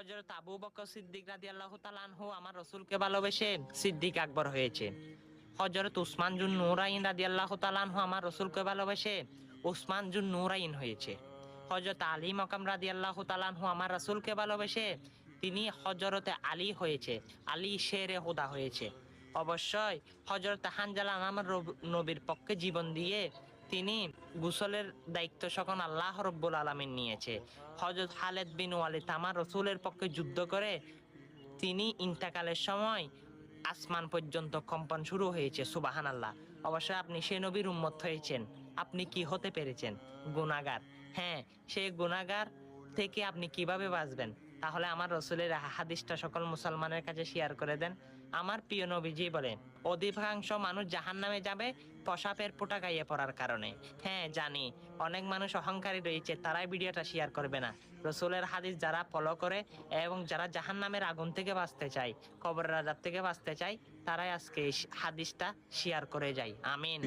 হযরত আবু বকর সিদ্দিক রাদিয়াল্লাহু তাআলা আনহু আমার রাসূলকে ভালোবেসে সিদ্দিক আকবর হয়েছে। হযরত উসমান জুন নূরাইন রাদিয়াল্লাহু তাআলা আনহু আমার রাসূলকে ভালোবেসে উসমান জুন নূরাইন হয়েছে। হযরত আলী মাকাম রাদিয়াল্লাহু তাআলা আনহু আমার রাসূলকে ভালোবেসে তিনি হযরতে আলী হয়েছে, আলী শেরে হুদা হয়েছে। অবশ্যই হযরত হানজালা আমার নবীর পক্ষে জীবন দিয়ে তিনি গোসলের দায়িত্ব সকল আল্লাহ রব্বুল আলামিন নিয়েছে। হযরত খালিদ বিন ওয়ালিদ আমার রাসূলের পক্ষে যুদ্ধ করে তিনি ইন্তেকালের সময় আসমান পর্যন্ত কম্পন শুরু হয়েছে। সুবহানাল্লাহ। অবশ্যই আপনি সে নবীর উম্মত হয়েছেন। আপনি কি হতে পেরেছেন? গুনাহগার। হ্যাঁ, সেই গুনাহগার থেকে আপনি কিভাবে বাঁচবেন? তাহলে আমার রাসূলের হাদিসটা সকল মুসলমানের কাছে শেয়ার করে দেন। আমার প্রিয় নবীজি বলেন, অধিকাংশ মানুষ জাহান্নামে যাবে প্রসাবের ফোঁটা গাইয়ে পড়ার কারণে। হ্যাঁ জানি, অনেক মানুষ অহংকারী রয়েছে, তারাই ভিডিওটা শেয়ার করবে না। রাসূলের হাদিস যারা ফলো করে এবং যারা জাহান্নামের আগুন থেকে বাঁচতে চায়, কবরের আযাব থেকে বাঁচতে চায়, তারাই আজকে এই হাদিসটা শেয়ার করে যায়। আমিন।